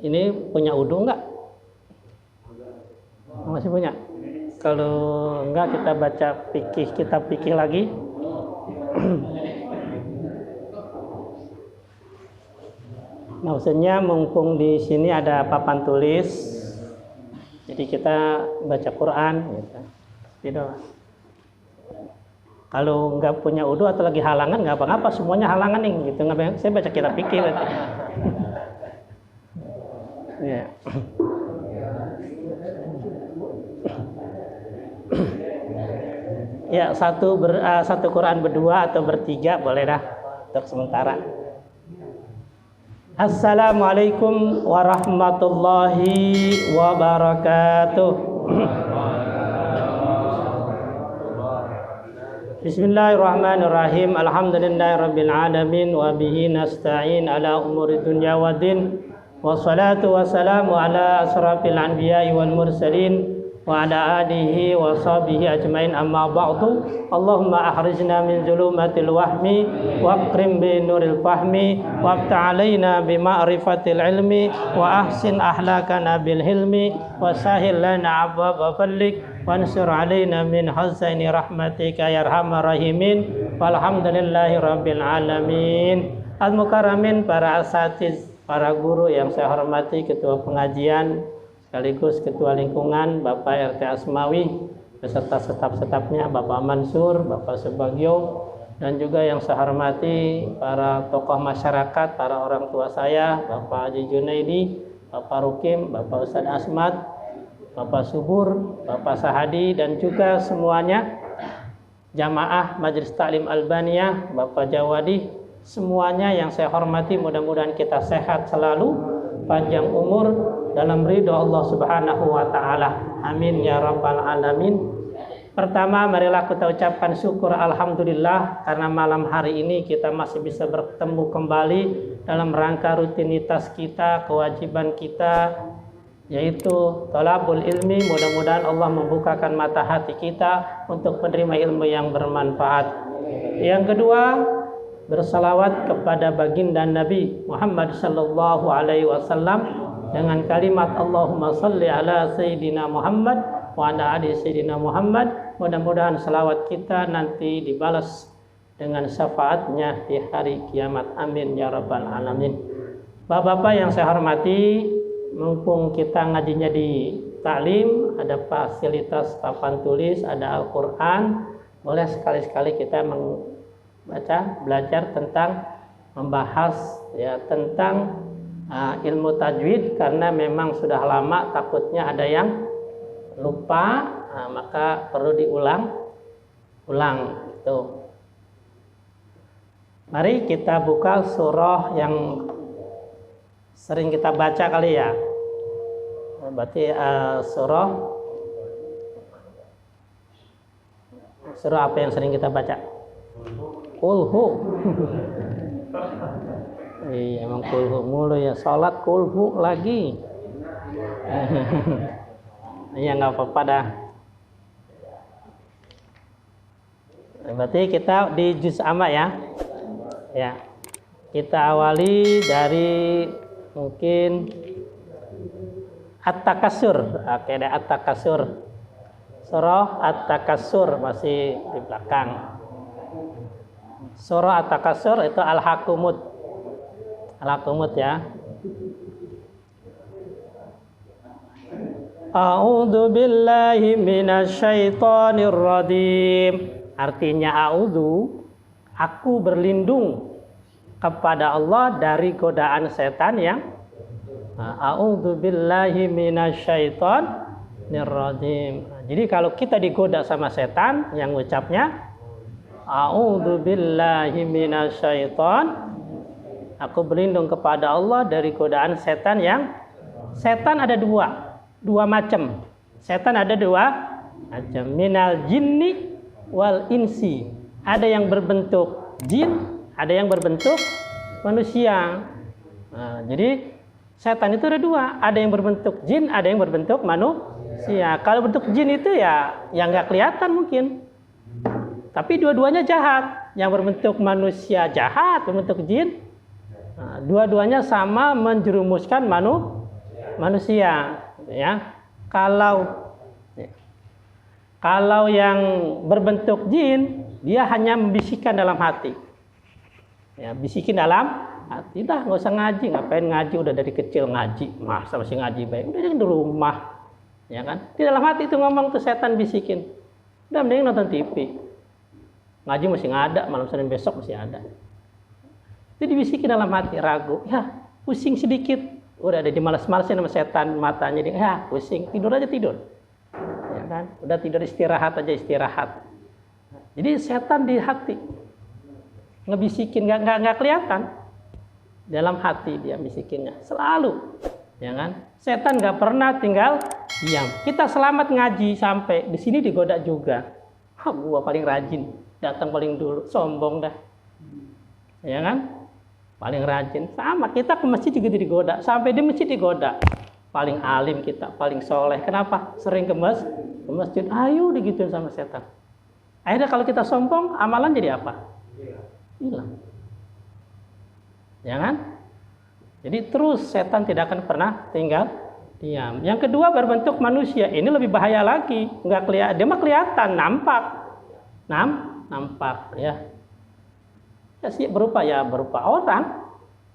Ini punya wudu enggak? Masih punya? Kalau enggak kita baca kitab fikih lagi. Maksudnya mumpung di sini ada papan tulis, jadi kita baca Quran gitu. Gitu. Kalau nggak punya wudu atau lagi halangan nggak apa-apa, semuanya halangan nih gitu. Saya baca kitab fikih berarti. Ya. Ya, satu Quran berdua atau bertiga boleh dah untuk sementara. Assalamualaikum warahmatullahi wabarakatuh. Bismillahirrahmanirrahim. Alhamdulillahirabbil alamin wa bihi nasta'in ala umuri dunya waddin. Wassalatu wassalamu ala asrafil anbiya'i wal mursalin wa ala alihi wa sahbihi ajmain, amma ba'du. Allahumma akhrijna min zulumatil wahmi wa akrim bi nuril fahmi wa aftah alaina bi ma'rifatil ilmi wa ahsin ahlakana bil hilmi wa sahil lana abwaba fadlik wa ansur alaina min hazaini rahmatika ya arhamar rahimin. Walhamdulillahi rabbil alamin. Al-mukarramin, para asatiz, para guru yang saya hormati, ketua pengajian sekaligus ketua lingkungan Bapak RT Asmawi beserta staf-stafnya, Bapak Mansur, Bapak Subagio, dan juga yang saya hormati para tokoh masyarakat, para orang tua saya, Bapak Haji Junaidi, Bapak Rukim, Bapak Ustadz Asmat, Bapak Subur, Bapak Sahadi, dan juga semuanya jamaah Majelis Taklim Albaniyah, Bapak Jawadi, semuanya yang saya hormati, mudah-mudahan kita sehat selalu, panjang umur dalam ridho Allah Subhanahu wa taala. Amin ya rabbal alamin. Pertama, marilah kita ucapkan syukur alhamdulillah karena malam hari ini kita masih bisa bertemu kembali dalam rangka rutinitas kita, kewajiban kita, yaitu thalabul ilmi. Mudah-mudahan Allah membukakan mata hati kita untuk menerima ilmu yang bermanfaat. Yang kedua, bersalawat kepada baginda Nabi Muhammad sallallahu alaihi wasallam dengan kalimat Allahumma salli ala Sayyidina Muhammad wa ala ali Sayyidina Muhammad. Mudah-mudahan salawat kita nanti dibalas dengan syafaatnya di hari kiamat. Amin ya rabbal alamin. Bapak-bapak yang saya hormati, mumpung kita ngajinya di taklim, ada fasilitas papan tulis, ada Al-Quran, boleh sekali-sekali kita belajar tentang, membahas ya tentang ilmu tajwid, karena memang sudah lama takutnya ada yang lupa, maka perlu diulang itu. Mari kita buka surah yang sering kita baca kali ya. Berarti surah apa yang sering kita baca? Kulhu. Iya, emang kulhu mulu ya, sholat kulhu lagi. Iya, nggak apa-apa dah. Berarti kita di juz amma ya. Ya, kita awali dari mungkin At-Takatsur. Oke, ada At-Takatsur. Surah At-Takatsur masih di belakang. Surah At-Takatsur itu Al-Hakumut. Al-Hakumut ya. A'udzu billahi minasyaitonir rajim. Artinya a'udzu, aku berlindung kepada Allah dari godaan setan yang a'udzu billahi minasyaitonir rajim. Jadi kalau kita digoda sama setan, yang ucapnya a'udzu billahi minasyaiton, aku berlindung kepada Allah dari godaan setan yang setan ada dua macam. Setan ada dua macam, minal jinni wal insi. Ada yang berbentuk jin, ada yang berbentuk manusia. Jadi setan itu ada dua, ada yang berbentuk jin, ada yang berbentuk manusia. Kalau bentuk jin itu ya yang nggak kelihatan mungkin, tapi dua-duanya jahat. Yang berbentuk manusia jahat, berbentuk jin. Dua-duanya sama menjerumuskan manusia, ya. Kalau yang berbentuk jin, dia hanya membisikkan dalam hati. Ya, bisikin dalam hati. Dah, nggak usah ngaji. Ngapain ngaji? Udah dari kecil ngaji. Masa masih ngaji baik? Udah di rumah. Ya kan? Di dalam hati itu ngomong tuh setan bisikin. Udah mending nonton TV. Ngaji masih nggak ada, malam Senin besok masih ada. Itu dibisikin dalam hati, ragu. Ya, pusing sedikit. Udah ada dimalas-malasin sama setan matanya. Dia, ya, pusing. Tidur aja tidur. Ya kan? Udah tidur istirahat aja istirahat. Jadi setan di hati. Ngebisikin nggak kelihatan. Dalam hati dia bisikinnya. Selalu. Ya kan? Setan nggak pernah tinggal diam. Kita selamat ngaji sampai di sini digoda juga. Gua paling rajin, datang paling dulu, sombong dah. Ya kan? Paling rajin. Sama, kita ke masjid juga digoda. Sampai di masjid digoda. Paling alim kita, paling soleh. Kenapa? Sering ke masjid. Ayo digituin sama setan. Akhirnya kalau kita sombong, amalan jadi apa? Hilang. Ya kan? Jadi terus setan tidak akan pernah tinggal diam. Yang kedua berbentuk manusia. Ini lebih bahaya lagi. Nggak kelihatan. Dia mah kelihatan, nampak. Nampak ya. Ya sih berupa orang.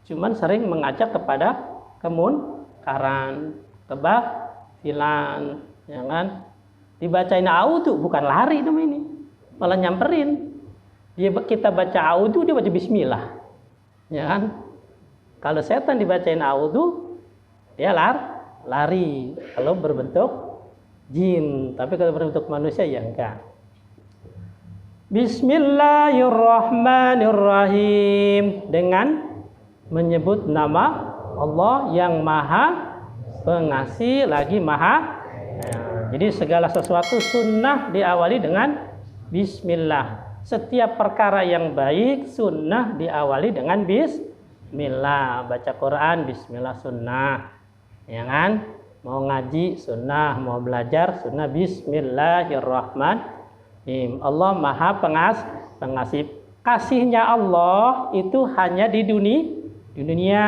Cuman sering mengajak kepada kemunkaran, kebatilan, ya kan? Dibacain audu bukan lari namanya ini. Malah nyamperin. Kita baca audu, dia baca bismillah. Ya kan? Kalau setan dibacain audu, dia lari. Kalau berbentuk jin, tapi kalau berbentuk manusia ya enggak. Bismillahirrahmanirrahim, dengan menyebut nama Allah yang Maha Pengasih lagi Maha. Jadi segala sesuatu sunnah diawali dengan bismillah. Setiap perkara yang baik sunnah diawali dengan bismillah. Baca Quran bismillah sunnah. Ya kan? Mau ngaji sunnah, mau belajar sunnah. Bismillahirrahmanirrahim. Allah Maha Pengasih. Kasihnya Allah itu hanya di dunia.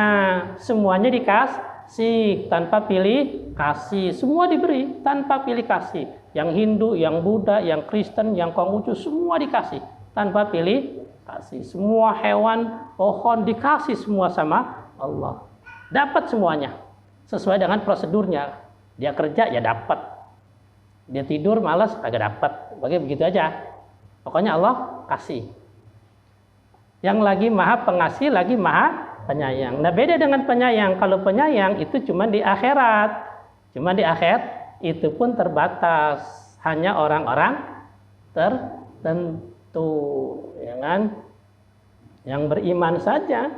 Semuanya dikasih tanpa pilih kasih. Semua diberi tanpa pilih kasih. Yang Hindu, yang Buddha, yang Kristen, yang Konghucu, semua dikasih tanpa pilih kasih. Semua hewan, pohon dikasih semua sama Allah. Dapat semuanya sesuai dengan prosedurnya. Dia kerja ya dapat. Dia tidur malas kagak dapat. Begitu aja. Pokoknya Allah kasih. Yang lagi Maha Pengasih, lagi Maha Penyayang. Nah, beda dengan penyayang. Kalau penyayang itu cuma di akhirat. Cuma di akhirat itu pun terbatas, hanya orang-orang tertentu, ya kan? Yang beriman saja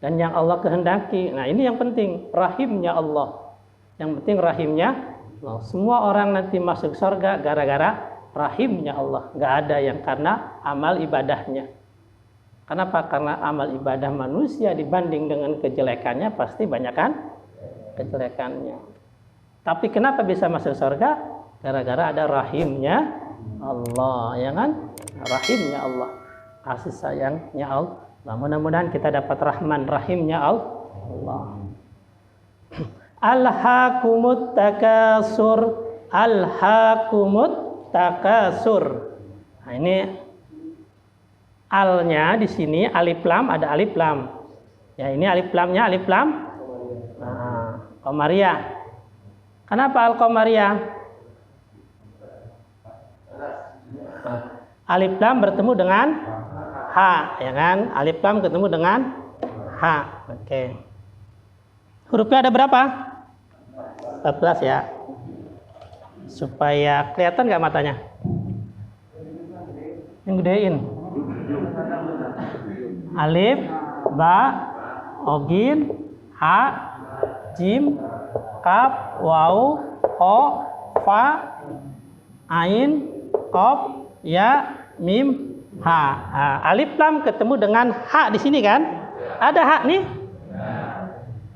dan yang Allah kehendaki. Nah, ini yang penting, rahimnya Allah. Yang penting rahimnya Allah. Semua orang nanti masuk surga gara-gara rahimnya Allah. Nggak ada yang karena amal ibadahnya. Kenapa? Karena amal ibadah manusia dibanding dengan kejelekannya pasti banyak kan kejelekannya. Tapi kenapa bisa masuk surga? Gara-gara ada rahimnya Allah, ya kan? Rahimnya Allah, kasih sayangnya Allah. Mudah-mudahan kita dapat rahman rahimnya Allah. Alhaakumut takasur, alhaakumut takasur. Nah, ini alnya di sini alif lam, ada alif lam. Ya, ini alif lamnya alif lam. Nah, Qamariyah. Kenapa Al-Qamariyah? Alif lam bertemu dengan ha, ya kan? Alif lam ketemu dengan ha. Oke. Hurufnya ada berapa? 14 ya. Supaya kelihatan nggak matanya? Yang gedein. Alif, ba, ogin, ha, jim, kaf, waw, ho, fa, ain, qaf, ya, mim, ha. Alif lam ketemu dengan ha di sini kan? Ada ha nih.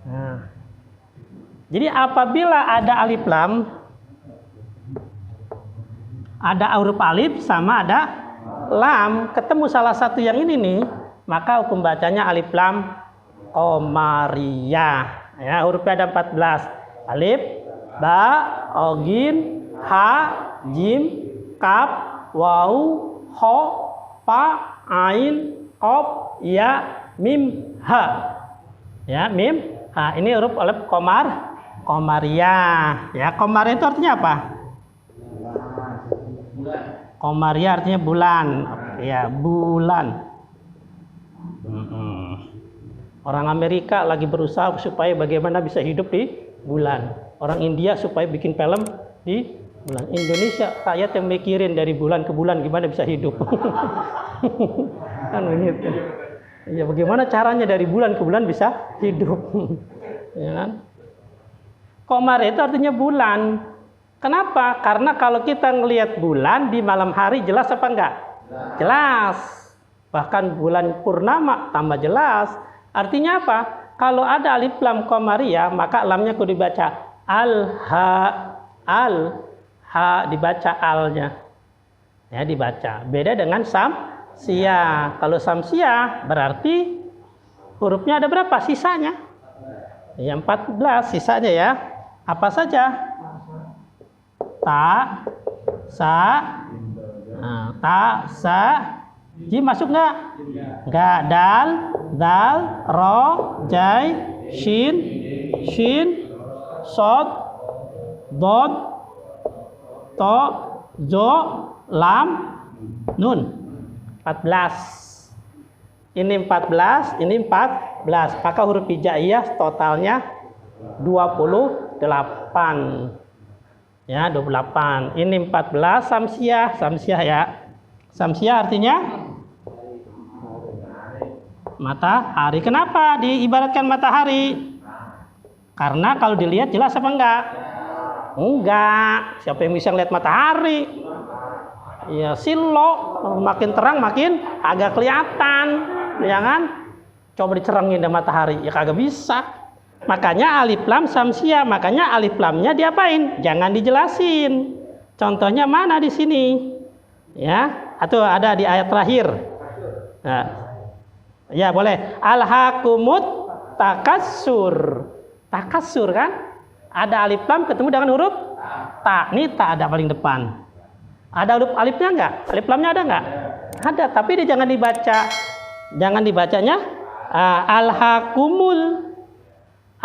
Nah. Jadi apabila ada alif lam, ada huruf alif sama ada lam, ketemu salah satu yang ini nih, maka hukum bacanya alif lam Qamariyah. Ya, hurufnya ada 14. Alif, ba, ogin, ha, jim, kaf, waw, ho, pa, ain, qaf, ya, mim, ha. Ya, mim, ha. Ini huruf alif komariah. Ya, komariah itu artinya apa? Komariah artinya bulan. Ya, bulan. Orang Amerika lagi berusaha supaya bagaimana bisa hidup di bulan. Orang India supaya bikin film di bulan. Indonesia rakyat yang mikirin dari bulan ke bulan gimana bisa hidup. Kan begitu. Ya, bagaimana caranya dari bulan ke bulan bisa hidup. Ya kan? Komar itu artinya bulan. Kenapa? Karena kalau kita ngelihat bulan di malam hari jelas apa enggak? Jelas. Bahkan bulan purnama tambah jelas. Artinya apa? Kalau ada alif lam komariah, maka lamnya kudu dibaca al-ha dibaca alnya. Ya, dibaca. Beda dengan samsiah. Kalau samsiah berarti hurufnya ada berapa sisanya? Ya, 14 sisanya ya. Apa saja? Ta, sa, jim masuk nggak? Nggak. Dal, ro, jai, shin, sod, dod, to, zo, lam, nun. 14. Ini 14, ini 14. Maka huruf hijaiyah totalnya 28. Ya, 28. Ini 14 samsiah ya. Samsiah artinya matahari. Kenapa diibaratkan matahari? Karena kalau dilihat jelas apa enggak? Enggak. Siapa yang bisa lihat matahari? Ya, silo makin terang makin agak kelihatan, ya kan? Coba dicerangin dengan matahari, ya kagak bisa. Makanya alif lam samsiah, makanya alif lamnya diapain? Jangan dijelasin. Contohnya mana di sini? Ya, atau ada di ayat terakhir. Nah, ya boleh. Alhaqumut takatsur. Takatsur kan? Ada alif lam ketemu dengan huruf ta. Ini ta ada paling depan. Ada huruf alifnya enggak? Alif lamnya ada enggak? Ada, tapi dia jangan dibaca. Jangan dibacanya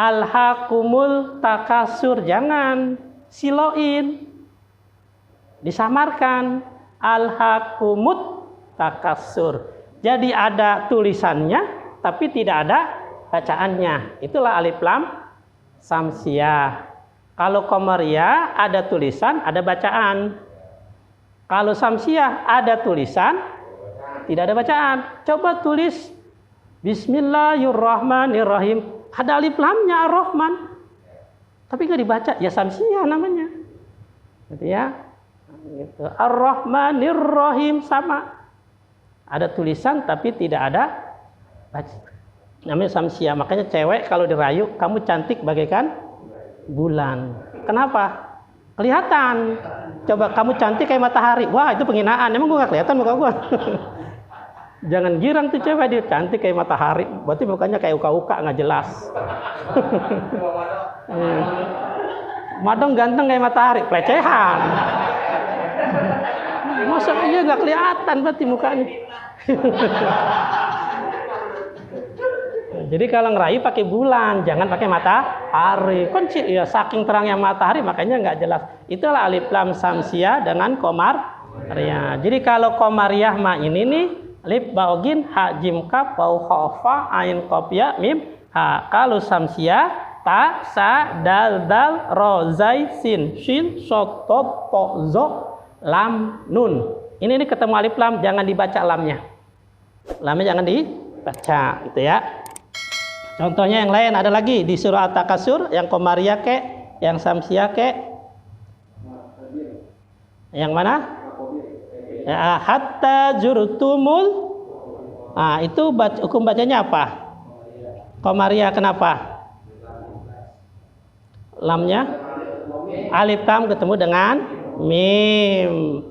alhaqumul takatsur, jangan siloin. Disamarkan alhaqumut takatsur. Jadi ada tulisannya tapi tidak ada bacaannya. Itulah alif lam samsiah. Kalau komariah ada tulisan, ada bacaan. Kalau samsiah ada tulisan, tidak ada bacaan. Coba tulis Bismillahirrahmanirrahim. Ada alif lamnya Ar-Rahman. Tapi nggak dibaca, ya samsiah namanya. Gitu ya. Gitu. Ar-Rahmanirrahim sama. Ada tulisan tapi tidak ada baca. Namanya samsiah. Makanya cewek kalau dirayu, kamu cantik bagaikan bulan. Kenapa? Kelihatan. Coba kamu cantik kayak matahari. Wah, itu penghinaan. Emang gue gak kelihatan muka gue? Jangan girang tuh cewek, dia cantik kayak matahari. Berarti mukanya kayak uka-uka, gak jelas. Madong ganteng kayak matahari, pelecehan. Masa iya gak kelihatan berarti mukanya. Jadi kalau ngerayu pakai bulan, jangan pakai matahari. Kunci ya, saking terangnya matahari makanya nggak jelas. Itulah alif lam samsiah dengan komariah. Jadi kalau komariah mah ini nih, alif baogin ha jim kaf waw kha ain qaf ya mim ha. Kalau samsiah ta sa dal ro zai sin shin shad to zo lam nun. Ini ketemu alif lam, jangan dibaca lamnya. Lamnya jangan dibaca, gitu ya. Contohnya yang lain ada lagi di surah At-Takatsur, yang komariah ke, yang samsiah ke. Yang mana? Ya, hatta jurtumul. Nah, itu hukum bacanya apa? Komariah kenapa? Lamnya alif lam ketemu dengan mim.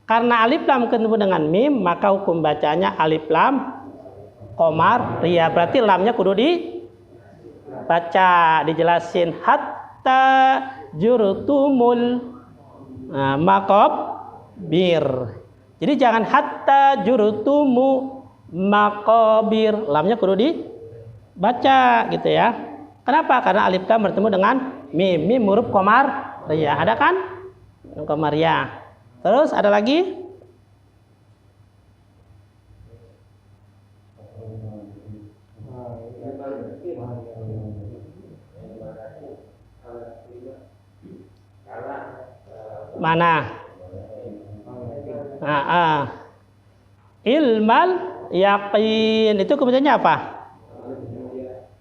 Karena alif lam ketemu dengan mim, maka hukum bacanya alif lam komariah. Berarti lamnya kudu dibaca, dijelasin. hatta jurtumul maqabir. Jadi jangan hatta jurtumu maqabir. Lamnya kudu dibaca gitu ya. Kenapa? Karena alif lam bertemu dengan mim. Mim huruf qamariyah. Ada kan? Qamariyah. Terus ada lagi? Mana? Ilmal yaqin. Itu kebacanya apa?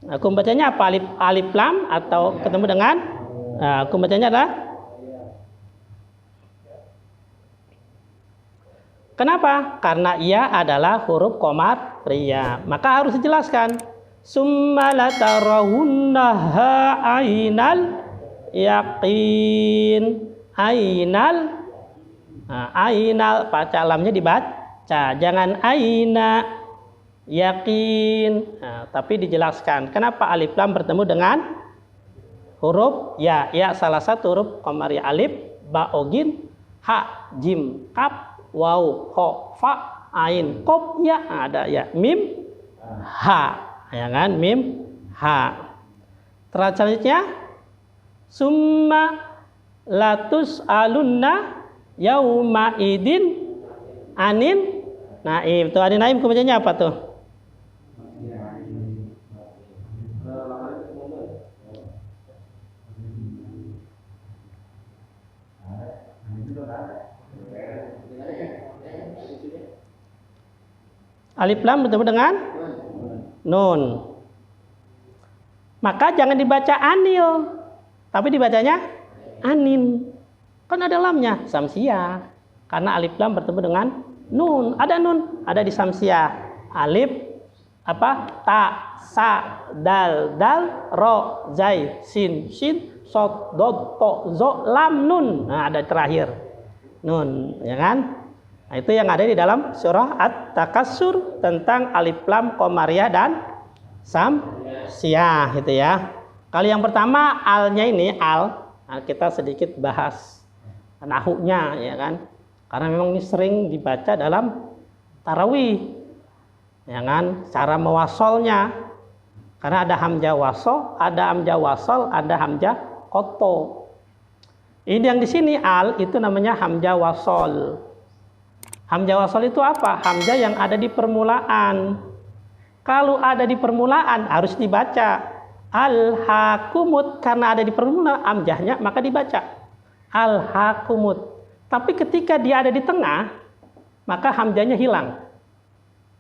Aku bacanya apa? Alif lam atau ketemu dengan aku bacanya adalah kenapa? Karena ia adalah huruf qamariyah. Maka harus dijelaskan. Summa latarawunnaha ainal yaqin. Ainal baca lamnya dibaca. Jangan aina yakin, tapi dijelaskan kenapa alif lam bertemu dengan huruf ya. Ya salah satu huruf qamariyah. Alif, ba, ogin, ha, jim, kaf, waw, ho, fa, ain, kof, ya. Ada ya, mim, ha, ya kan, mim, ha. Selanjutnya summa latus alunna yauma idin anin naim. Tuh anin naim kebacanya apa tuh? Alif lam bertemu dengan nun. Maka jangan dibaca anil, tapi dibacanya anin. Kan ada lamnya, samsiah. Karena alif lam bertemu dengan nun. Ada nun, ada di samsiah. Alif apa? Ta, sa, dal, ro, zai, sin, sod, dod, to, zo, lam, nun. Nah, ada terakhir nun, ya kan? Nah, itu yang ada di dalam surah At-Takatsur tentang alif lam qamariyah dan samsiah gitu ya. Kalau yang pertama alnya ini kita sedikit bahas nahunya ya kan. Karena memang ini sering dibaca dalam tarawih. Ya kan? Cara mewasolnya. Karena ada hamzah wasol, ada hamzah wasol, ada hamzah qatto. Ini yang di sini al itu namanya hamzah wasol. Hamzah wasol itu apa? Hamzah yang ada di permulaan. Kalau ada di permulaan harus dibaca al-hakumut, karena ada di permulaan hamzahnya maka dibaca al-hakumut. Tapi ketika dia ada di tengah maka hamzahnya hilang.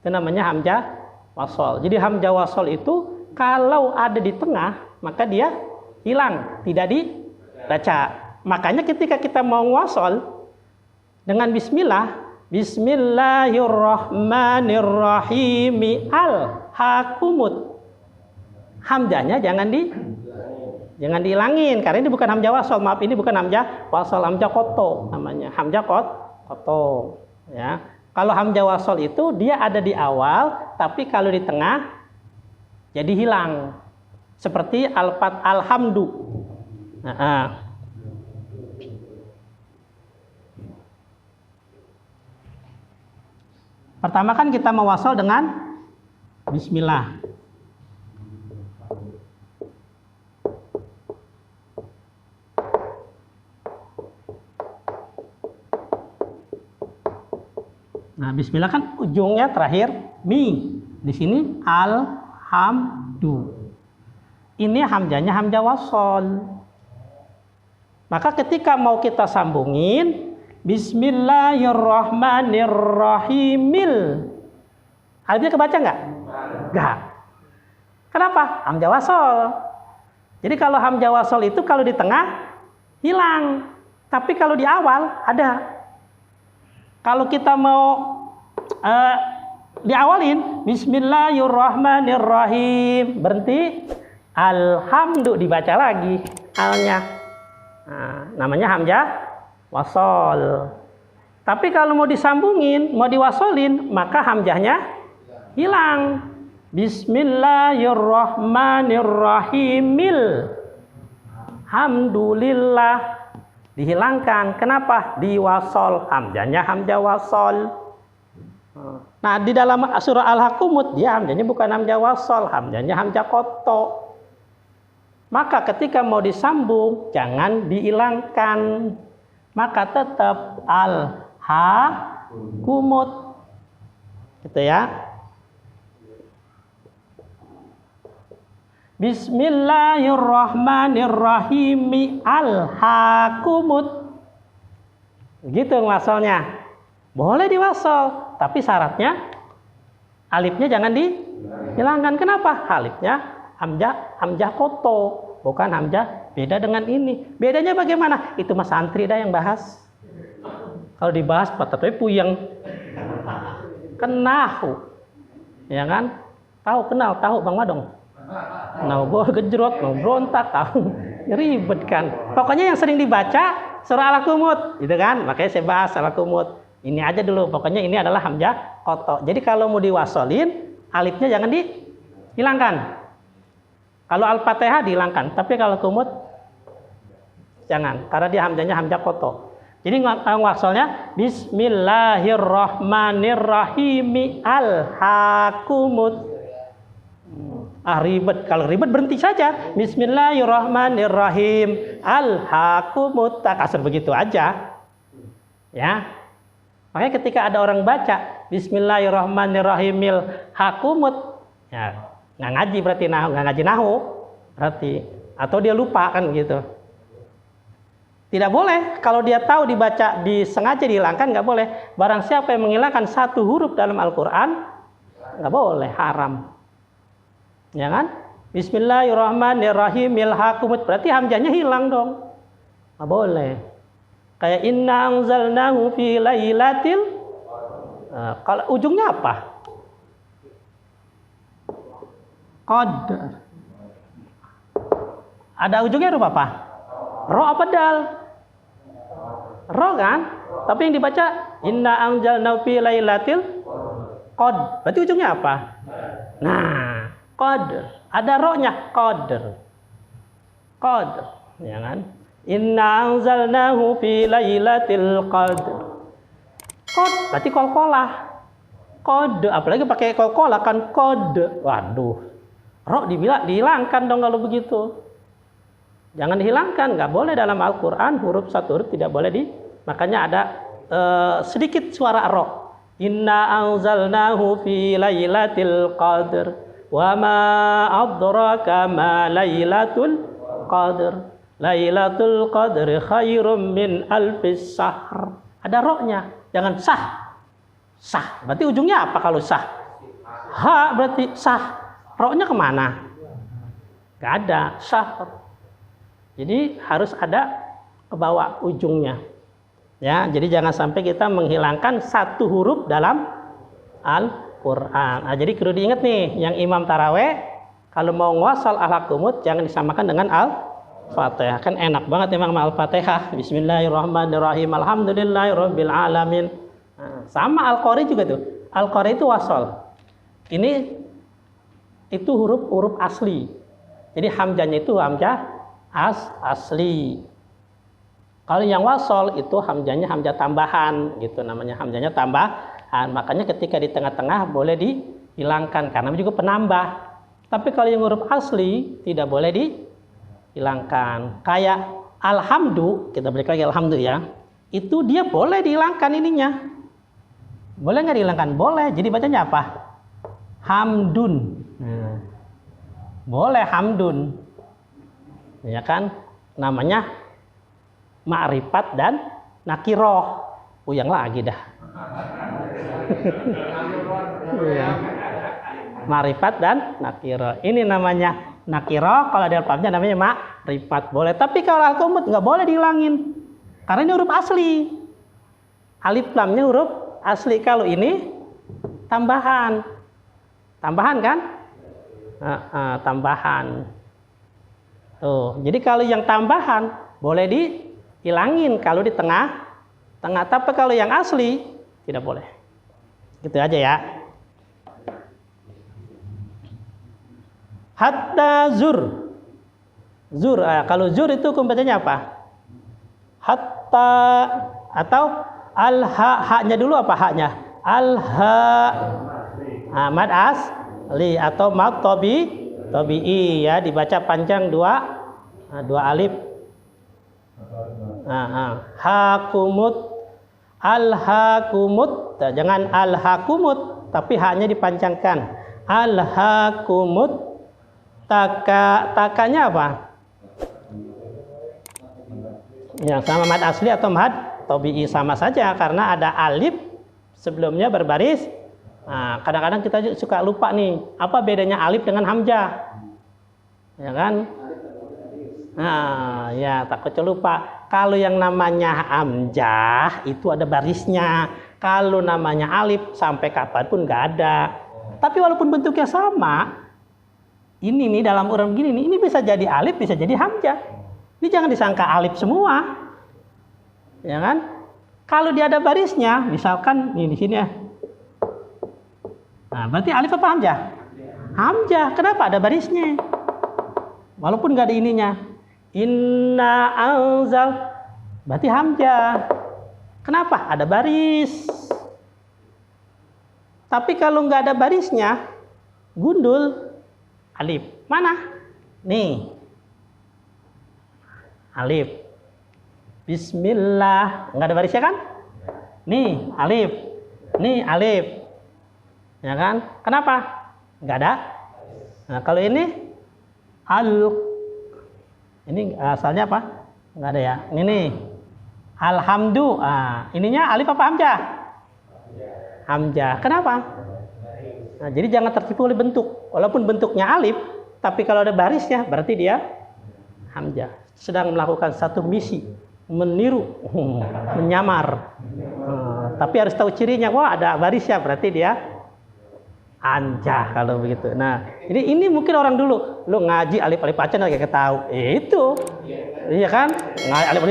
Itu namanya hamzah wasol. Jadi hamzah wasol itu kalau ada di tengah maka dia hilang, tidak dibaca. Makanya ketika kita mau wasol dengan bismillah, bismillahirrahmanirrahim al-hakumut, hamzahnya jangan dihilangin karena ini bukan hamzah wasol. Maaf, ini bukan hamzah wasol, hamzah qatto namanya. Hamzah qatto ya. Kalau hamzah wasol itu dia ada di awal, tapi kalau di tengah jadi hilang. Seperti alfat alhamdu. Pertama kan kita mewasol dengan bismillah. Nah, bismillah kan ujungnya terakhir mi. Di sini alhamdu. Ini hamzahnya hamzah wasol. Maka ketika mau kita sambungin bismillahirrahmanirrahimil, alifnya kebaca nggak? Nggak. Kenapa? Hamzah wasol. Jadi kalau hamzah wasol itu kalau di tengah hilang, tapi kalau di awal ada. Kalau kita mau diawalin bismillahirrahmanirrahim, berhenti, alhamdu dibaca lagi alnya. Nah, namanya hamzah wasol. Tapi kalau mau disambungin, mau diwasolin, maka hamzahnya hilang. Bismillahirrahmanirrahimil. Hamdulillah dihilangkan. Kenapa? Diwasol. Hamzahnya hamzah wasol. Nah, di dalam surah Al-Hakumut dia hamzahnya bukan hamzah wasol, hamzahnya hamzah koto. Maka ketika mau disambung jangan dihilangkan. Maka tetap Al-Hakumut. Gitu ya. Bismillahirrahmanirrahim Al-Hakumut. Begitu wasolnya. Boleh diwasol, tapi syaratnya alifnya jangan dihilangkan. Kenapa? Alifnya hamzah koto, bukan hamzah. Beda dengan ini. Bedanya bagaimana? Itu mas santri dah yang bahas. Kalau dibahas tapi puyeng. Kenahu. Ya kan? Kenal Bang Madong. Nah, gue gejrot, berontak, tahu ribet kan. Pokoknya yang sering dibaca surah Al-Hakumut, gitu kan. Makanya saya bahas Al-Hakumut. Ini aja dulu. Pokoknya ini adalah hamzah koto. Jadi kalau mau diwasolin, alifnya jangan dihilangkan. Kalau Al-Fatihah dihilangkan, tapi kalau kumut jangan, karena dia hamzahnya hamzah koto. Jadi wasolnya Bismillahirrahmanirrahim Al-Hakumut. Ribet. Kalau ribet berhenti saja. Bismillahirrahmanirrahim Al-Hakumut. Tak kasar begitu aja. Ya. Makanya ketika ada orang baca Bismillahirrahmanirrahim Al-Hakumut, ya nggak ngaji berarti nggak ngaji nahu berarti, atau dia lupa kan gitu. Tidak boleh. Kalau dia tahu dibaca disengaja dihilangkan nggak boleh. Barang siapa yang menghilangkan satu huruf dalam Al-Quran nggak boleh, haram. Ya kan? Bismillahirrahmanirrahim Al-Hakumut, berarti hamzahnya hilang dong. Nggak boleh. Kayak inna anzalnahu fi lailatil. Kalau ujungnya apa? Qadar. Ada ujungnya huruf apa? Ro apa dal? Ro kan? Tapi yang dibaca inna anzalnahu fi lailatil qad. Berarti ujungnya apa? Nah, qadar. Ada ro-nya, qadar. Qadar, ya kan? Inna anzalnahu fi lailatil qadr. Qad berarti qalqalah. Qad, apalagi pakai qalqalah kan qad. Waduh. Ro dihilangkan dong kalau begitu. Jangan dihilangkan, nggak boleh dalam Al-Qur'an huruf satu huruf tidak boleh makanya ada sedikit suara ro. Inna anzalnahu fi lailatil qadr. Wa ma adraka ma lailatul qadr. Lailatul Qadri khairum min alfis sahr. Ada roknya, jangan sah. Sah, berarti ujungnya apa kalau sah? Ha, berarti sah. Roknya kemana? Gak ada, sah. Jadi harus ada ke bawah ujungnya. Ya, jadi jangan sampai kita menghilangkan satu huruf dalam Al-Quran. Nah, jadi perlu diingat nih, yang imam taraweh kalau mau ngwasal Al-Hakumut jangan disamakan dengan Al-Fatihah. Kan enak banget memang Al-Fatihah. Bismillahirrahmanirrahim. Alhamdulillahirabbil alamin. Nah, sama Al-Qari juga tuh. Al-Qari itu wasol. Ini itu huruf asli. Jadi hamzahnya itu hamzah asli. Kalau yang wasol itu hamzahnya hamzah tambahan gitu, namanya hamzahnya tambahan. Makanya ketika di tengah-tengah boleh dihilangkan karena juga penambah. Tapi kalau yang huruf asli tidak boleh dihilangkan. Kayak alhamdu, kita balik lagi alhamdu ya. Itu dia boleh dihilangkan ininya. Boleh nggak dihilangkan? Boleh. Jadi bacanya apa? Hamdun. Boleh hamdun. Ya kan? Namanya ma'rifat dan nakiroh. Uyang lagi dah. Ma'rifat dan nakiroh. Ini namanya nakiroh. Kalau ada alfabetnya namanya ma'rifat. Boleh. Tapi kalau Al-Qumut nggak boleh dihilangin. Karena ini huruf asli. Alif lamnya huruf asli. Kalau ini tambahan. Tambahan kan? Tambahan. Tuh. Jadi kalau yang tambahan boleh dihilangin kalau di tengah. Tapi kalau yang asli tidak boleh. Gitu aja ya. Hatta zur. Zur. Kalau zur itu hukum bacanya apa? Hatta atau al-ha. Haknya dulu apa haknya? Al-ha. Mad asli atau mad tabi'i ya, dibaca panjang dua alif. Hakumut, al-hakumut. Jangan al-hakumut, tapi haknya dipanjangkan. Al-hakumut. Takanya apa? Yang sama mad asli atau mad tabi'i sama saja karena ada alif sebelumnya berbaris. Kadang-kadang kita suka lupa nih, apa bedanya alif dengan hamzah? Ya kan? Ya takut lupa. Kalau yang namanya hamzah itu ada barisnya. Kalau namanya alif sampai kapanpun nggak ada. Tapi walaupun bentuknya sama, ini nih dalam urang begini nih, ini bisa jadi alif, bisa jadi hamzah. Ini jangan disangka alif semua, ya kan? Kalau dia ada barisnya, misalkan nih di sini ya. Berarti alif apa hamzah? Hamzah. Kenapa ada barisnya? Walaupun nggak ada ininya. Inna anzal. Berarti hamzah. Kenapa? Ada baris. Tapi kalau nggak ada barisnya, gundul alif. Mana? Nih. Alif. Bismillah. Nggak ada barisnya kan? Nih, alif. Nih, alif. Ya kan? Kenapa? Nggak ada. Nah, kalau ini ini asalnya apa? Nggak ada ya. Ini nih. Alhamdu. Ininya alif apa hamzah? Hamzah. Kenapa? Nah, jadi jangan tertipu oleh bentuk. Walaupun bentuknya alif, tapi kalau ada barisnya berarti dia hamzah. Sedang melakukan satu misi, meniru, menyamar. Tapi harus tahu cirinya. Wah, ada barisnya berarti dia anjah kalau begitu. Nah, ini mungkin orang dulu lu ngaji alif acan enggak ketahu. Itu. Iya kan? Alif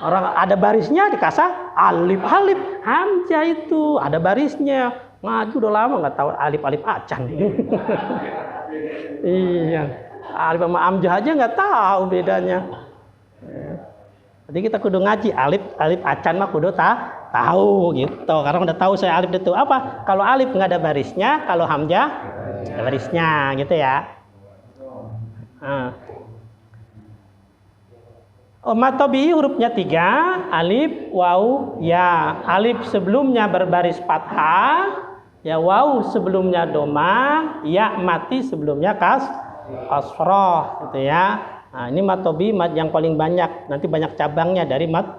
orang ada barisnya dikasih alif hamzah itu ada barisnya. Ngaji udah lama enggak tahu alif acan. Iya. Alif sama hamzah aja enggak tahu bedanya. Jadi kita kudu ngaji alif acan mah kudu tahu gitu. Karena udah tahu saya alif itu apa? Kalau alif nggak ada barisnya, kalau hamzah ada barisnya gitu ya. Mad tabi'i hurufnya 3, alif, waw, ya. Alif sebelumnya berbaris fathah, ya waw sebelumnya doma, ya mati sebelumnya kasroh gitu ya. Nah, ini mad tabi'i mad yang paling banyak. Nanti banyak cabangnya dari mad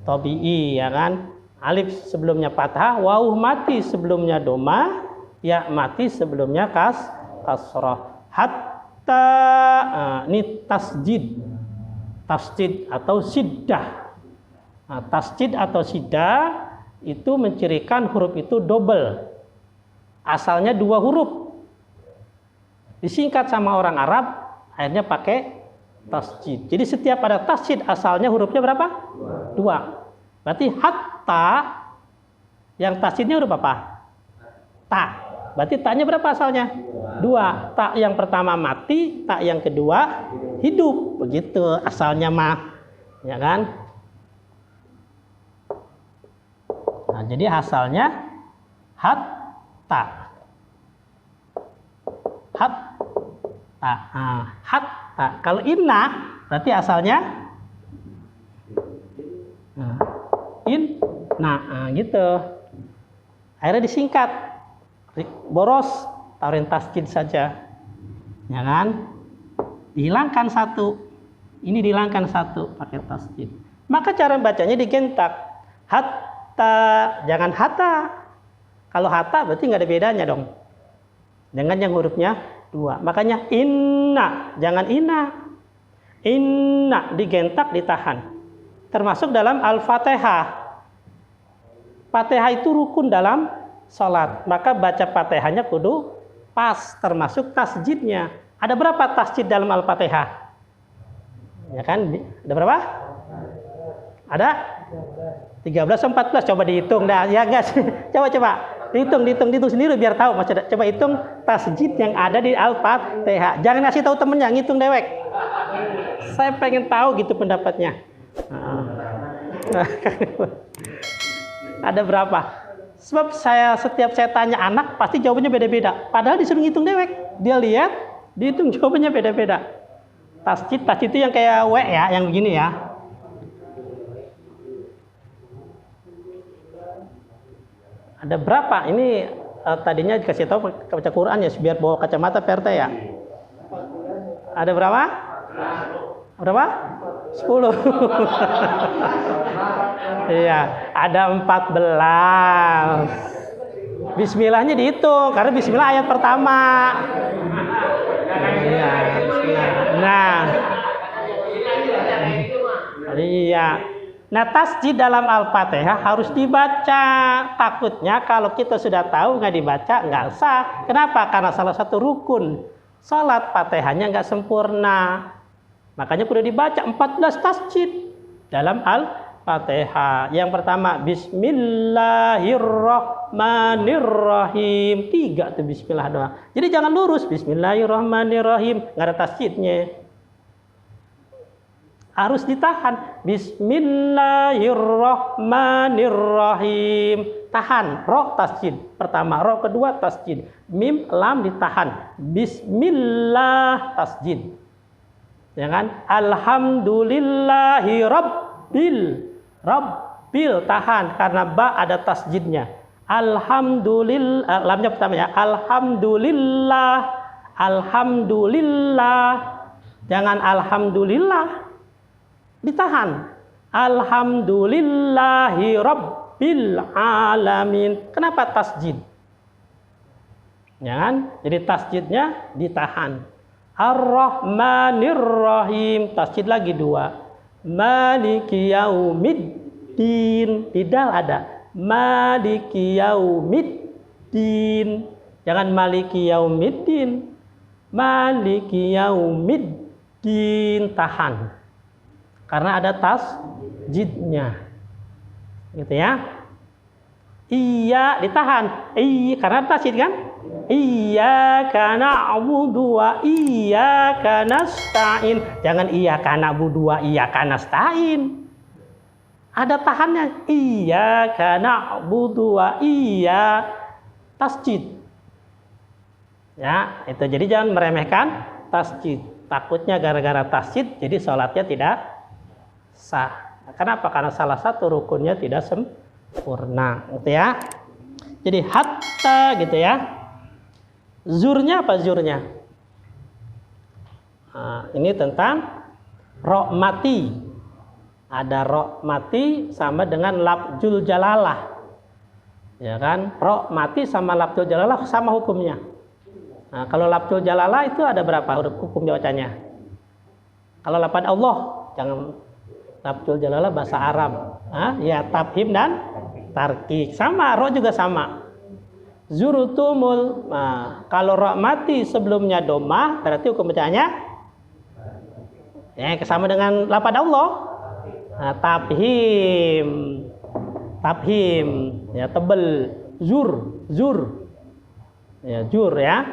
tabi'i ya kan. Alif sebelumnya fathah, waw mati sebelumnya doma, ya mati sebelumnya kasroh. Hatta ini tasjid atau siddah. Tasjid atau siddah itu mencirikan huruf itu double. Asalnya 2 huruf. Disingkat sama orang Arab, akhirnya pakai tasjid. Jadi setiap ada tasjid asalnya hurufnya berapa? 2. Berarti hatta yang tasjidnya huruf apa? Ta. Berarti ta-nya berapa asalnya? 2. Ta yang pertama mati, ta yang kedua hidup. Begitu asalnya mah. Ya kan? Nah, jadi asalnya hatta. Hatta. Kalau inna berarti asalnya inna. Gitu. Akhirnya disingkat. Boros, taruhin tasjid saja. Ya kan? Dihilangkan 1. Ini dihilangkan 1 pakai tasjid. Maka cara bacanya digentak. Hatta, jangan hatta. Kalau hatta berarti nggak ada bedanya dong. Dengan yang hurufnya 2. Makanya inna, jangan inna. Inna digentak, ditahan. Termasuk dalam Al-Fatihah. Fatihah itu rukun dalam salat. Maka baca Fatihahnya kudu pas, termasuk tasjidnya. Ada berapa tasjid dalam Al-Fatihah? Ya kan? Ada berapa? Ada 13 14. Coba dihitung dah. Ya guys. Coba. Dihitung sendiri biar tahu. Coba hitung tasjid yang ada di Al-Fatihah. Jangan ngasih tahu temennya, ngitung dewek. Saya pengen tahu gitu pendapatnya. Ada berapa? Sebab setiap saya tanya anak pasti jawabannya beda-beda. Padahal disuruh ngitung dewek. Dia lihat, dihitung jawabannya beda-beda. Tasjid itu yang kayak W ya, yang begini ya. Ada berapa? Ini tadinya dikasih tahu baca Quran ya, biar bawa kacamata PRT ya. Ada berapa? Berapa? 10. Iya, ada 14. Bismillahnya dihitung karena bismillah ayat pertama. Iya, nah. Iya. Nah, tasjid dalam Al-Fatihah harus dibaca. Takutnya kalau kita sudah tahu nggak dibaca, nggak sah. Kenapa? Karena salah satu rukun salat Fatihahnya nggak sempurna. Makanya kudu dibaca 14 tasjid dalam Al-Fatihah. Yang pertama, Bismillahirrahmanirrahim. 3 tuh Bismillah doang. Jadi jangan lurus, Bismillahirrahmanirrahim. Nggak ada tasjidnya. Harus ditahan. Bismillahirrahmanirrahim. Tahan. Ro tasjid. Pertama, ro kedua tasjid. Mim, lam ditahan. Bismillah tasjid. Ya kan? Alhamdulillahi rabbil. Rabbil tahan karena ba ada tasjidnya. Alhamdulillah, lamnya pertama ya. Alhamdulillah. Alhamdulillah. Jangan alhamdulillah. Ditahan. Alhamdulillahi rabbil alamin. Kenapa tasjid? Ya kan? Jadi tasjidnya ditahan. Ar-Rahmanir-Rahim. Tasjid lagi 2. Maliki yaumiddin. Bidal ada. Maliki yaumiddin. Jangan maliki yaumiddin. Maliki yaumiddin. Tahan. Karena ada tasjidnya. Gitu ya. Iya ditahan. Iya karena tasjid kan? Iyyaka na'budu wa iyyaka nasta'in. Jangan iyyaka na'budu wa iyyaka nasta'in. Ada tahannya. Iyyaka na'budu wa iya tasjid. Ya, itu jadi jangan meremehkan tasjid. Takutnya gara-gara tasjid jadi salatnya tidak sah. Kenapa? Karena salah satu rukunnya tidak sempurna, gitu ya. Jadi hatta gitu ya. Zurnya apa zurnya? Nah, ini tentang rokmati. Ada rokmati sama dengan lafzul jalalah. Ya kan? Rokmati sama lafzul jalalah sama hukumnya. Nah, kalau lafzul jalalah itu ada berapa hukum bacanya? Kalau lafaz Allah, jangan lafzul jalalah bahasa Arab. Ya tabhim dan tarkik. Sama, ro juga sama. Zurutumul. Nah, kalau ro mati sebelumnya domah, berarti hukum bacaannya ya sama dengan lafaz Allah. Nah, tabhim. Tabhim, ya tebel. Zur. Ya, jur ya.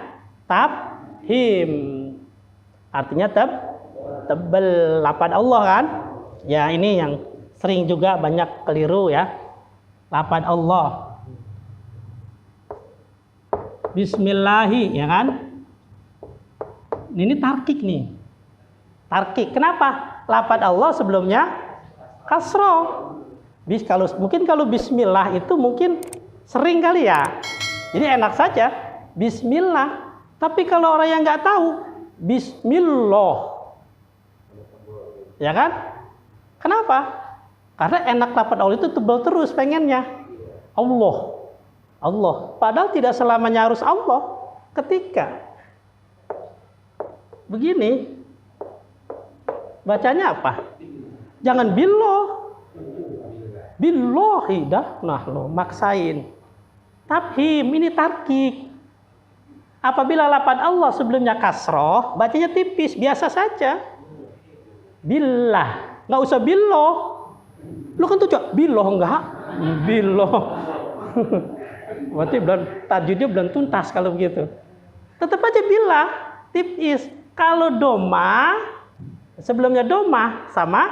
Tabhim. Artinya tebel lafaz Allah kan? Ya, ini yang sering juga banyak keliru ya. Lafaz Allah. Bismillahi, ya kan? Ini tarkik nih. Tarkik. Kenapa? Lafaz Allah sebelumnya kasroh. Mungkin kalau bismillah itu mungkin sering kali ya. Jadi enak saja bismillah. Tapi kalau orang yang nggak tahu bismillah. Ya kan? Kenapa? Karena enak lafaz Allah itu tebal terus pengennya. Allah. Padahal tidak selamanya harus Allah. Ketika begini bacanya apa? Jangan billah. Billahi dah lo maksain. Tabhim ini tarkik. Apabila lafaz Allah sebelumnya kasroh, bacanya tipis, biasa saja. Billah. Nggak usah billah. Lu kan tuh billah enggak? Billah. Berarti tajwidnya belum tuntas kalau begitu. Tetap aja billah, tipis. Kalau doma, Sebelumnya domah sama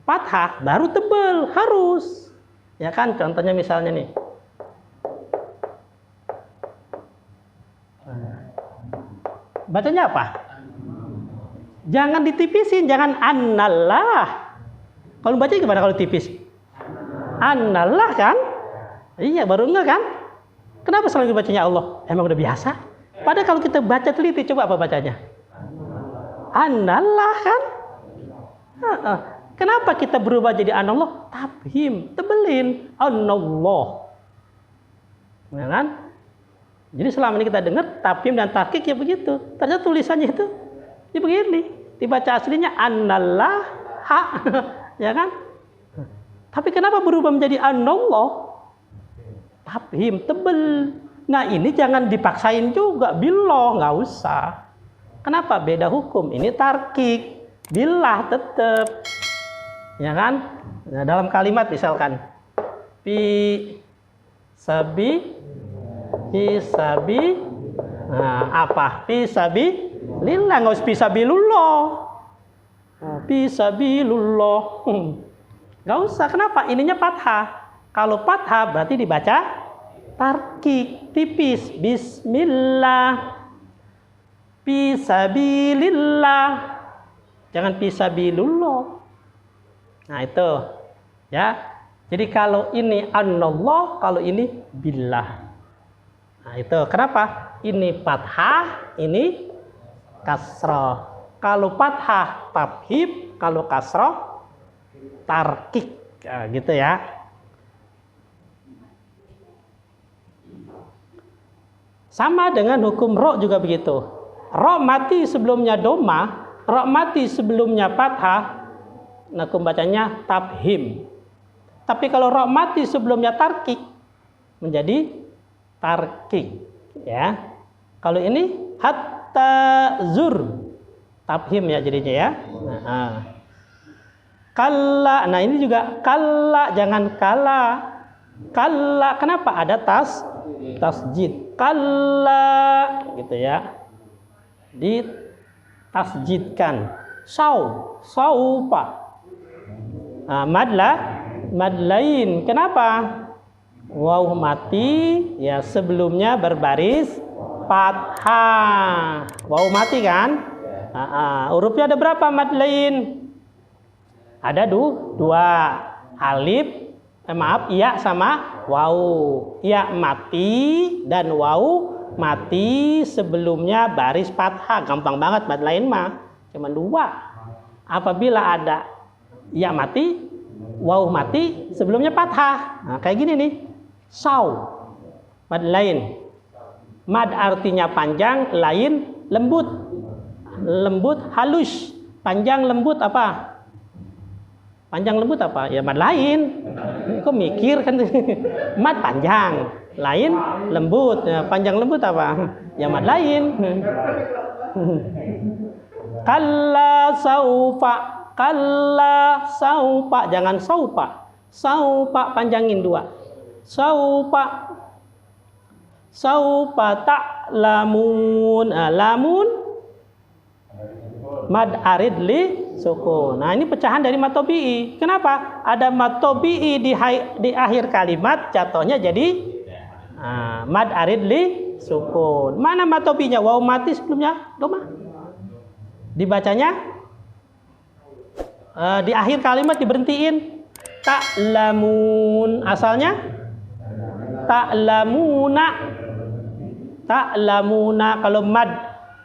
fathah baru tebel harus. Ya kan? Contohnya misalnya nih. Bacanya apa? Jangan ditipisin, jangan anallah. Kalau baca gimana kalau tipis? Anallah kan? Iya, baru enggak kan? Kenapa selalu bacanya Allah? Emang udah biasa? Padahal kalau kita baca teliti, coba apa bacanya? Anallah kan? Kenapa kita berubah jadi anallah? Tafhim, tebelin. Anallah. Ya kan? Jadi selama ini kita dengar tafhim dan tahqiq ya begitu. Ternyata tulisannya itu ya begini. Dibaca aslinya anallah ha. Ya kan? Tapi kenapa berubah menjadi anallah? Tafhim tebel. Nah, ini jangan dipaksain juga. Billah nggak usah. Kenapa? Beda hukum. Ini tarqiq. Billah tetap. Ya kan? Nah, dalam kalimat misalkan fi sabi. Nah, apa? Fi sabi lillah, nggak usah fi sabilullah. Fi sabilullah. Nggak usah. Kenapa? Ininya fathah. Kalau fathah berarti dibaca tarqiq, tipis. Bismillah. Fi sabilillah. Jangan fi sabilullah. Nah, itu. Ya. Jadi kalau ini anallah, kalau ini billah. Nah, itu kenapa? Ini fathah, ini kasrah. Kalau fathah tafhim, kalau kasrah tarqiq. Nah, gitu ya. Sama dengan hukum ro juga begitu. Ro mati sebelumnya doma, ro mati sebelumnya fathah. Nah, hukum bacanya tafhim. Tapi kalau ro mati sebelumnya tarqiq menjadi tarqiq, ya. Kalau ini hatta zur, tafhim ya jadinya ya. Nah, kalla, nah ini juga kalla, jangan kala. Kalla, kenapa? Ada tasjid. Kalla, gitu ya. Ditasjidkan. Saupa. Nah, mad lain. Kenapa? Waw mati ya sebelumnya berbaris fathah. Waw mati kan? Hurufnya ada berapa mad lain? Ada dua. Alif, iya sama waw. Iya mati dan waw mati sebelumnya baris fathah. Gampang banget mad lain mah. Cuma dua. Apabila ada iya mati, waw mati sebelumnya fathah. Nah, kayak gini nih. Mad lain. Mad artinya panjang, lain lembut. Lembut halus. Panjang lembut apa? Panjang lembut apa? Ya mad lain. Kok mikir kan? Mad panjang, lain lembut. Ya, panjang lembut apa? Ya mad lain. Kalla saufa. Kalla saupa, jangan saupa. Saupa panjangin dua. Saupa ta'lamun. Lamun mad arid li sukun. Nah, ini pecahan dari mad tabi'i. Kenapa? Ada mad tabi'i di akhir kalimat, jatuhnya jadi mad arid li sukun. Mana mad tabi'inya? Waw mati sebelumnya domah. Dibacanya di akhir kalimat diberhentiin. Ta'lamun. Asalnya ta'lamuna. Kalau mad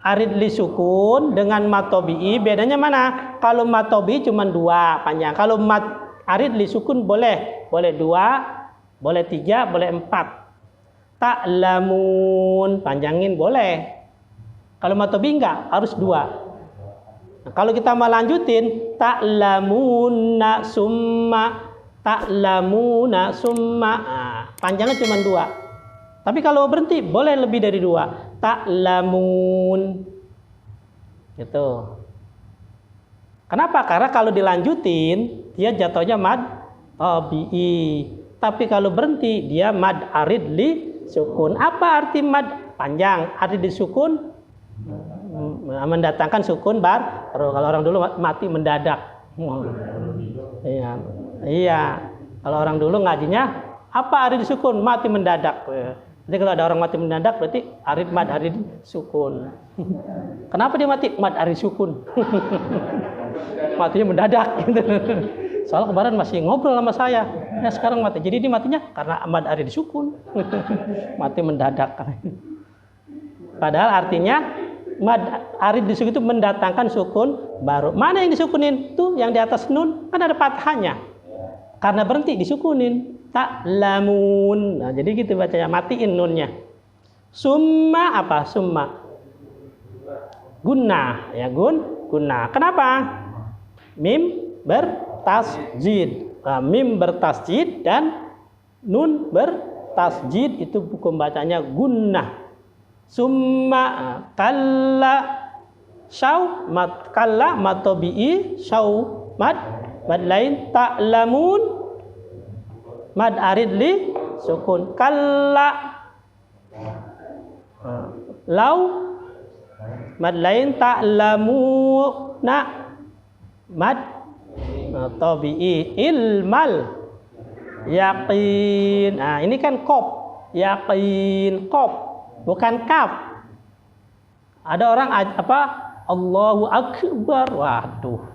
arid li sukun dengan mad tabi'i bedanya mana? Kalau mad tabi'i cuma dua panjang. Kalau mad arid li sukun boleh dua, boleh tiga, boleh empat. Ta'lamun panjangin boleh. Kalau mad tabi'i enggak, harus dua. Nah, kalau kita mau lanjutin ta'lamuna summa. Panjangnya cuma dua. Tapi kalau berhenti boleh lebih dari dua. Ta'lamun. Gitu. Kenapa? Karena kalau dilanjutin dia jatuhnya mad tabi'i. Tapi kalau berhenti dia mad arid li sukun. Apa arti mad panjang? Arid li sukun mendatangkan sukun baru. Kalau orang dulu mati mendadak. Iya. Iya. Kalau orang dulu ngajinya apa arid sukun? Mati mendadak. Jadi kalau ada orang mati mendadak berarti arid mad arid sukun. Kenapa dia mati? Mad arid sukun. Matinya mendadak gitu. Soalnya kemarin masih ngobrol sama saya. Ya sekarang mati. Jadi dia matinya karena mad arid sukun. Mati mendadak. Padahal artinya mad arid di sukun itu mendatangkan sukun baru. Mana yang disukunin? Tuh yang di atas nun kan ada fathahnya. Karena berhenti disukunin. Ta'lamun. Nah, jadi gitu bacanya, matiin nunnya. Summa apa? Summa. Gunnah, ya gunnah. Kenapa? Mim bertasjid. Nah, mim bertasjid dan nun bertasjid itu hukum bacanya gunnah. Summa kalla syau mat kalla matobi'i syau mad lain ta'lamun mad arid li sukun kalla lau mad lain ta'lamuna mad tabi'i ilmal yaqin. Nah ini kan kop yaqin kop bukan kaf. Ada orang apa Allahu Akbar, waduh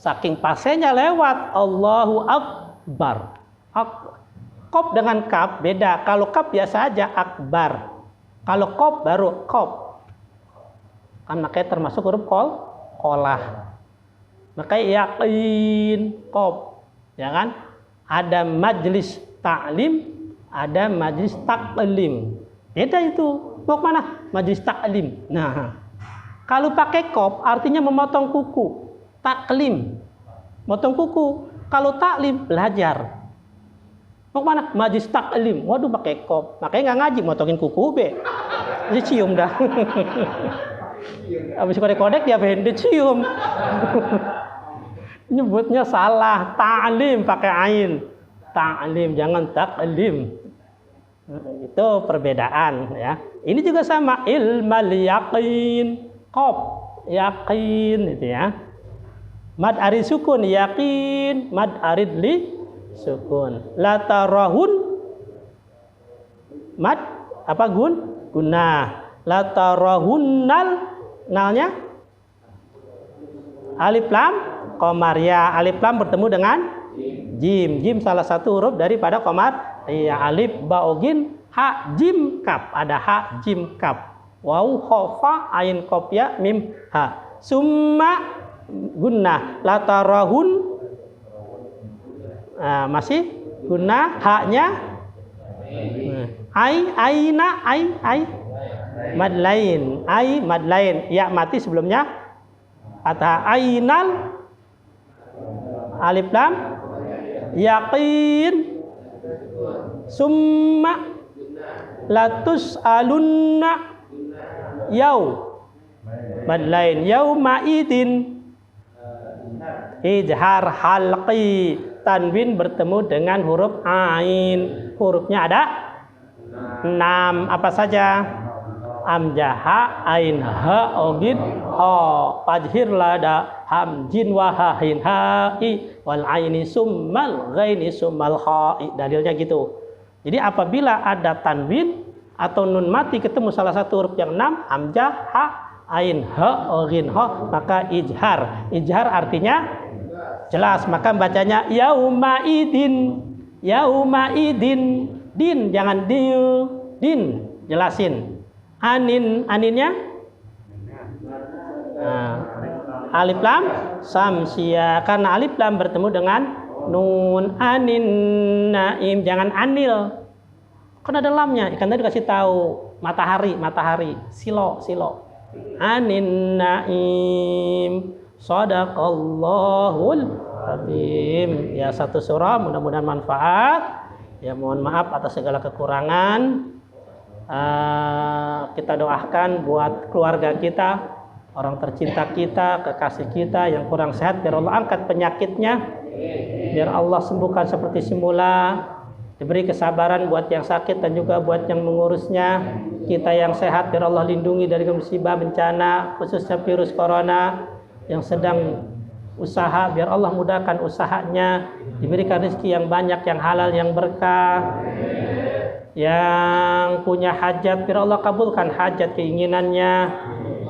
saking pasenya lewat Allahu Akbar. Kop dengan kaf beda. Kalau kaf biasa aja akbar. Kalau kop baru kop. Kan makanya termasuk huruf qolah. Makanya yakin kop. Ya kan? Ada majlis ta'lim, ada majlis taklim. Beda itu. Mau kemana? Majlis taklim. Nah, kalau pakai kop artinya memotong kuku. Taklim. Motong kuku. Kalau taklim belajar. Mau kemana? Majlis taklim. Waduh pakai kop. Makanya nggak ngaji, motongin kuku be. Dicium dah. Habis kodek dia pengen dicium. Nyebutnya salah. Ta'lim pakai ain. Ta'lim jangan taklim. Itu perbedaan ya. Ini juga sama ilmal yaqin. Qaf yaqin itu ya. Mad arid sukun yaqin, mad arid li sukun. La tarahun mad apa gunnah. La tarahunnal nalnya alif lam qamariyah. Alif lam bertemu dengan jim. Jim salah satu huruf daripada qamar. Iya, alif baogin ha jim kaf. Ada ha jim kaf. Waw khofa ain qaf ya mim ha. Summa gunnah la tarahun. Nah, masih gunnah haknya aina mad lain mad lain ya mati sebelumnya fathah ainal alif lam yaqin summa latus alunna yau mad lain yauma idin ijhar halqi tanwin bertemu dengan huruf ain. Hurufnya ada 6 apa saja? Amjah ain ha ogid ha fajhir lada hamjin wa hain hai wal aini summal ghaini summal hai. Dalilnya gitu. Jadi apabila ada tanwin atau nun mati ketemu salah satu huruf yang 6 amjah ha ain ha ogin ha maka ijhar. Ijhar artinya jelas, maka bacanya yauma idin din jangan din jelasin. Aninnya nah, alif lam samsia karena alif lam bertemu dengan nun. Anin naim jangan anil kan ada lamnya, ikan tadi dikasih tahu matahari silo anin naim. Shadaqallahul azim. Ya satu surah, mudah-mudahan manfaat. Ya mohon maaf atas segala kekurangan. Kita doakan buat keluarga kita, orang tercinta kita, kekasih kita yang kurang sehat, biar Allah angkat penyakitnya, biar Allah sembuhkan seperti semula, diberi kesabaran buat yang sakit dan juga buat yang mengurusnya. Kita yang sehat biar Allah lindungi dari musibah bencana, khususnya virus corona. Yang sedang usaha biar Allah mudahkan usahanya, diberikan rezeki yang banyak, yang halal, yang berkah. Yang punya hajat biar Allah kabulkan hajat keinginannya.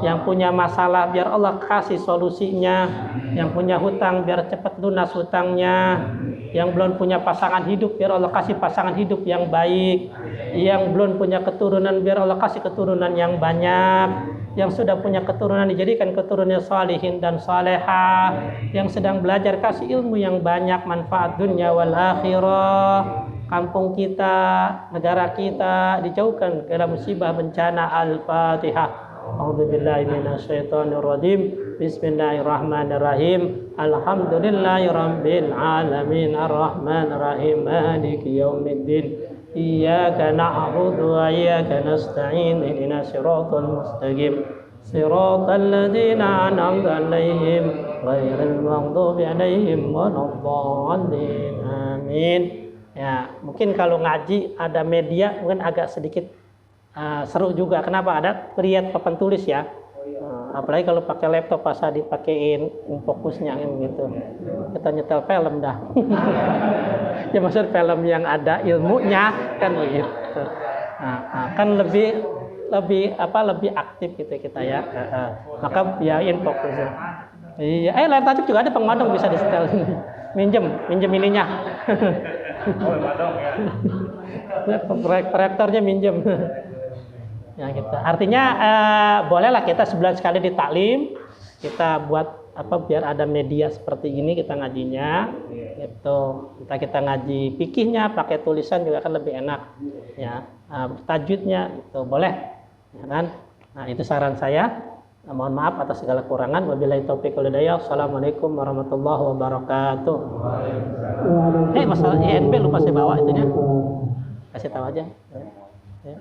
Yang punya masalah biar Allah kasih solusinya. Yang punya hutang biar cepat lunas hutangnya. Yang belum punya pasangan hidup biar Allah kasih pasangan hidup yang baik. Yang belum punya keturunan biar Allah kasih keturunan yang banyak. Yang sudah punya keturunan dijadikan keturunan salihin dan salehah. Yang sedang belajar kasih ilmu yang banyak, manfaat dunia wal akhirah. Kampung kita, negara kita dijauhkan dari musibah bencana. Al-Fatihah. A'udzubillahi minasyaitonirrajim. Bismillahirrahmanirrahim. Alhamdulillahirabbil alamin arrahmanirrahim maliki yaumiddin. Iyyaka na'budu wa iyyaka nasta'in ihdinas siratal mustaqim siratal ladzina an'amta 'alaihim ghairil maghdubi alaihim waladdallin. Amin. Ya, mungkin kalau ngaji ada media mungkin agak sedikit seru juga. Kenapa? Ada lihat papan tulis ya. Apalagi kalau pakai laptop pas dipakein fokusnya gitu. Kita nyetel film dah. Ya maksud film yang ada ilmunya kan begitu. Kan lebih aktif gitu kita ya. Maka biayain fokusnya. Iya, layar tancap juga ada pengodong bisa di setel sini. Minjem ininya. Oh, madong ya. Proyektornya minjem. Ya gitu. Artinya bolehlah kita sebulan sekali di taklim, kita buat biar ada media seperti ini kita ngajinya gitu. Kita ngaji fikihnya pakai tulisan juga kan lebih enak ya. Tajwidnya itu boleh ya kan. Nah itu saran saya. Mohon maaf atas segala kurangan. Wabillahi taufiq wal hidayah. Assalamualaikum warahmatullahi wabarakatuh. Masalah INB lupa saya bawa itunya, kasih tahu aja ya.